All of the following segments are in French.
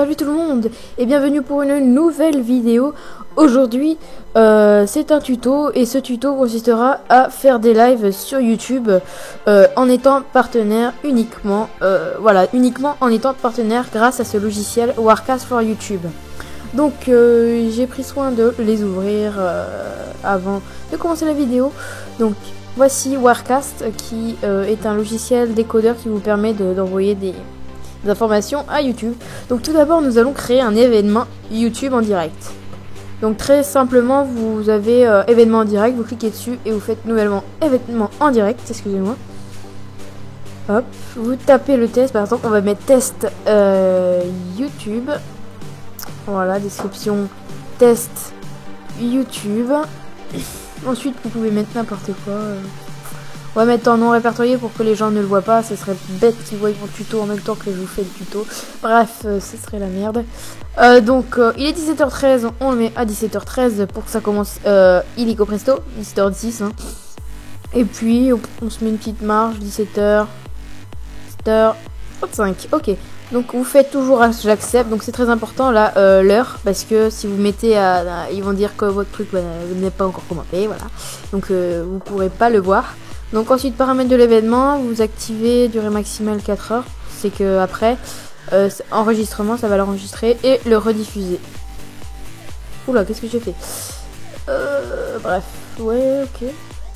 salut tout le monde et bienvenue pour une nouvelle vidéo. Aujourd'hui c'est un tuto et ce tuto consistera à faire des lives sur YouTube en étant partenaire uniquement, uniquement en étant partenaire grâce à ce logiciel Warcast for YouTube. Donc j'ai pris soin de les ouvrir avant de commencer la vidéo. Donc voici Warcast qui est un logiciel décodeur qui vous permet d'envoyer des informations à YouTube. Donc tout d'abord nous allons créer un événement YouTube en direct. Donc très simplement vous avez événement en direct, vous cliquez dessus et vous faites nouvellement événement en direct, excusez-moi. Hop, vous tapez le test, par exemple on va mettre test YouTube. Voilà, description test YouTube. Ensuite vous pouvez mettre n'importe quoi. On va mettre en non répertorié pour que les gens ne le voient pas. Ce serait bête qu'ils voient mon tuto en même temps que je vous fais le tuto. Bref, ce serait la merde. Donc, il est 17h13. On le met à 17h13 pour que ça commence illico presto. 17h10. Hein. Et puis, on se met une petite marge. 17h. 17h35. Ok. Donc, vous faites toujours à j'accepte. Donc, c'est très important là, l'heure. Parce que si vous mettez ils vont dire que votre truc n'est pas encore commenté. Voilà. Donc, vous pourrez pas le voir. Donc ensuite, paramètres de l'événement, vous activez durée maximale 4 heures. C'est que après, enregistrement, ça va l'enregistrer et le rediffuser. Oula, qu'est-ce que j'ai fait? Bref, ouais, ok.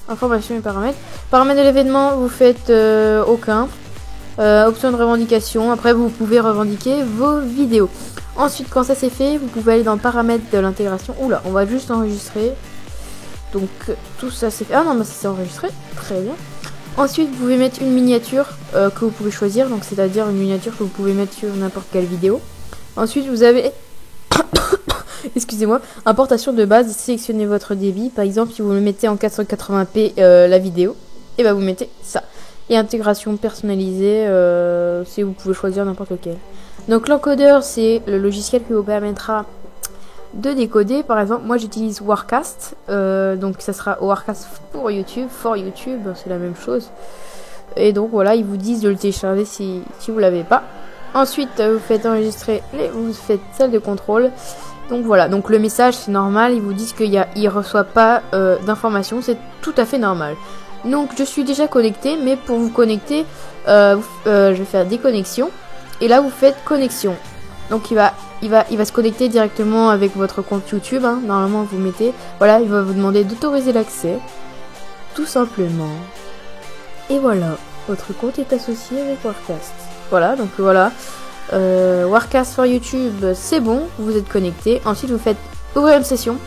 Information et paramètres. Paramètres de l'événement, vous faites aucun. Option de revendication, après vous pouvez revendiquer vos vidéos. Ensuite, quand ça c'est fait, vous pouvez aller dans paramètres de l'intégration. Oula, on va juste enregistrer. Donc tout ça c'est fait. Ah non, mais ça c'est enregistré. Très bien. Ensuite vous pouvez mettre une miniature que vous pouvez choisir. Donc c'est à dire une miniature que vous pouvez mettre sur n'importe quelle vidéo. Ensuite vous avez excusez-moi, importation de base. Sélectionnez votre débit. Par exemple si vous le mettez en 480p la vidéo, et bah vous mettez ça. Et intégration personnalisée, si vous pouvez choisir n'importe lequel. Donc l'encodeur c'est le logiciel qui vous permettra de décoder. Par exemple moi j'utilise Warcast, donc ça sera Warcast pour YouTube, c'est la même chose. Et donc voilà, ils vous disent de le télécharger si vous l'avez pas. Ensuite vous faites enregistrer, vous faites salle de contrôle. Donc voilà, donc le message c'est normal, ils vous disent qu'il reçoit pas d'informations, c'est tout à fait normal. Donc je suis déjà connecté, mais pour vous connecter, je vais faire déconnexion. Et là vous faites connexion. Donc il va se connecter directement avec votre compte YouTube. Hein. Normalement vous mettez, voilà, il va vous demander d'autoriser l'accès, tout simplement. Et voilà, votre compte est associé avec Warcast. Voilà, donc voilà, Warcast for YouTube, c'est bon, vous êtes connecté. Ensuite vous faites ouvrir une session.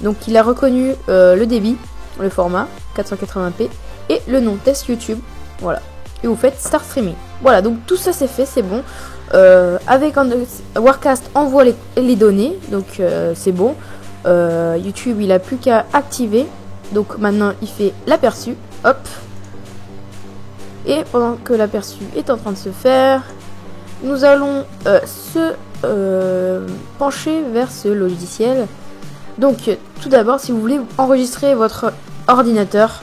Donc il a reconnu le débit, le format 480p et le nom test YouTube. Voilà, et vous faites start streaming. Voilà, donc tout ça c'est fait, c'est bon. Avec Warcast envoie les données, donc c'est bon. YouTube il a plus qu'à activer, donc maintenant il fait l'aperçu, hop. Et pendant que l'aperçu est en train de se faire, nous allons se pencher vers ce logiciel. Donc tout d'abord, si vous voulez enregistrer votre ordinateur,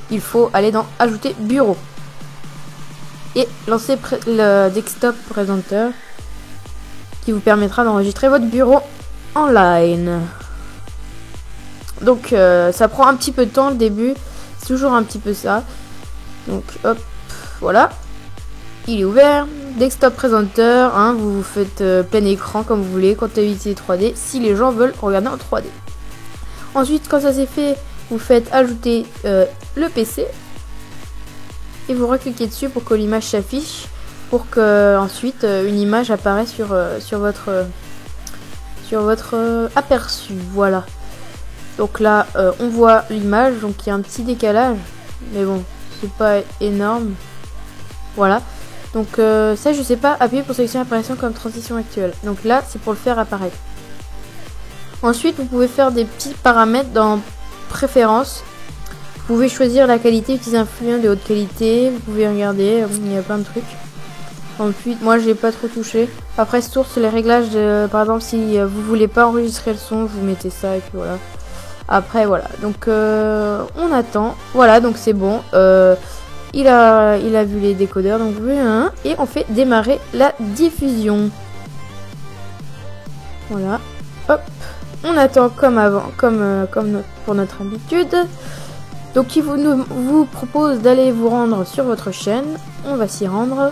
il faut aller dans ajouter bureau et lancer le desktop presenter qui vous permettra d'enregistrer votre bureau en ligne. Donc ça prend un petit peu de temps le début, c'est toujours un petit peu ça. Donc hop, voilà, il est ouvert. Desktop presenter, hein, vous faites plein écran comme vous voulez, comptabilité 3D si les gens veulent regarder en 3D. Ensuite quand ça c'est fait, vous faites ajouter le PC. Et vous recliquez dessus pour que l'image s'affiche, pour que ensuite une image apparaisse sur votre aperçu. Voilà. Donc là, on voit l'image, donc il y a un petit décalage, mais bon, c'est pas énorme. Voilà. Donc ça, je sais pas, appuyer pour sélectionner apparition comme transition actuelle. Donc là, c'est pour le faire apparaître. Ensuite, vous pouvez faire des petits paramètres dans préférences. Vous pouvez choisir la qualité, utiliser un fluent de haute qualité. Vous pouvez regarder, il y a plein de trucs. Ensuite, moi j'ai pas trop touché. Après source, les réglages par exemple si vous voulez pas enregistrer le son, vous mettez ça et puis voilà. Après voilà, donc on attend. Voilà, donc c'est bon. Il a vu les décodeurs, donc et on fait démarrer la diffusion. Voilà. Hop. On attend comme avant, pour notre habitude. Donc il vous propose d'aller vous rendre sur votre chaîne. On va s'y rendre.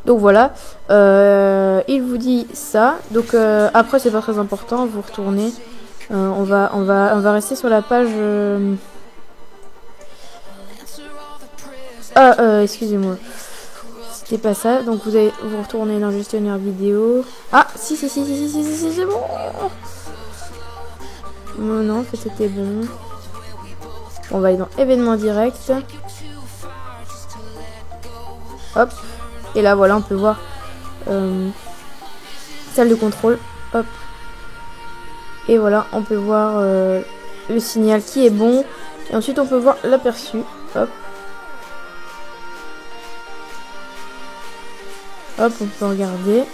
Donc voilà, il vous dit ça. Donc après c'est pas très important, vous retournez. On va rester sur la page. Excusez-moi. C'était pas ça. Donc vous retournez dans gestionnaire vidéo. Ah si c'est bon. Non, en fait c'était bon. On va aller dans événements directs. Hop. Et là voilà, on peut voir salle de contrôle. Hop. Et voilà, on peut voir le signal qui est bon. Et ensuite on peut voir l'aperçu. Hop. Hop, on peut regarder.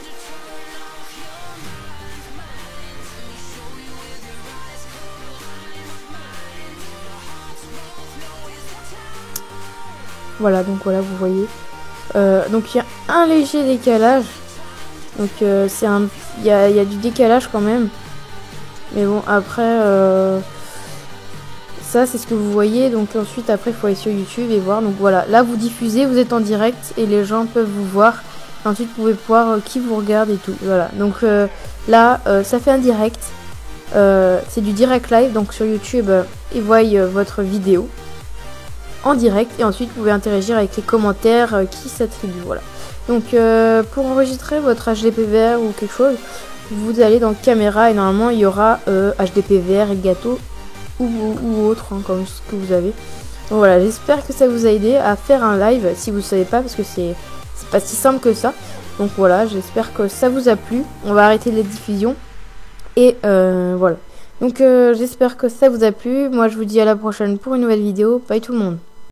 Voilà, donc voilà, vous voyez. Donc il y a un léger décalage. Donc il y a du décalage quand même. Mais bon, après, ça c'est ce que vous voyez. Donc ensuite, après, il faut aller sur YouTube et voir. Donc voilà, là vous diffusez, vous êtes en direct et les gens peuvent vous voir. Ensuite, vous pouvez voir qui vous regarde et tout. Voilà, donc là, ça fait un direct. C'est du direct live. Donc sur YouTube, ils voient votre vidéo en direct. Et ensuite, vous pouvez interagir avec les commentaires qui s'attribuent. Voilà. Donc pour enregistrer votre HDPVR ou quelque chose, vous allez dans caméra et normalement il y aura HDPVR et gâteau ou autre, hein, comme ce que vous avez. Donc voilà, j'espère que ça vous a aidé à faire un live si vous ne savez pas, parce que c'est pas si simple que ça. Donc voilà, j'espère que ça vous a plu. On va arrêter les diffusions et voilà. Donc j'espère que ça vous a plu. Moi je vous dis à la prochaine pour une nouvelle vidéo. Bye tout le monde.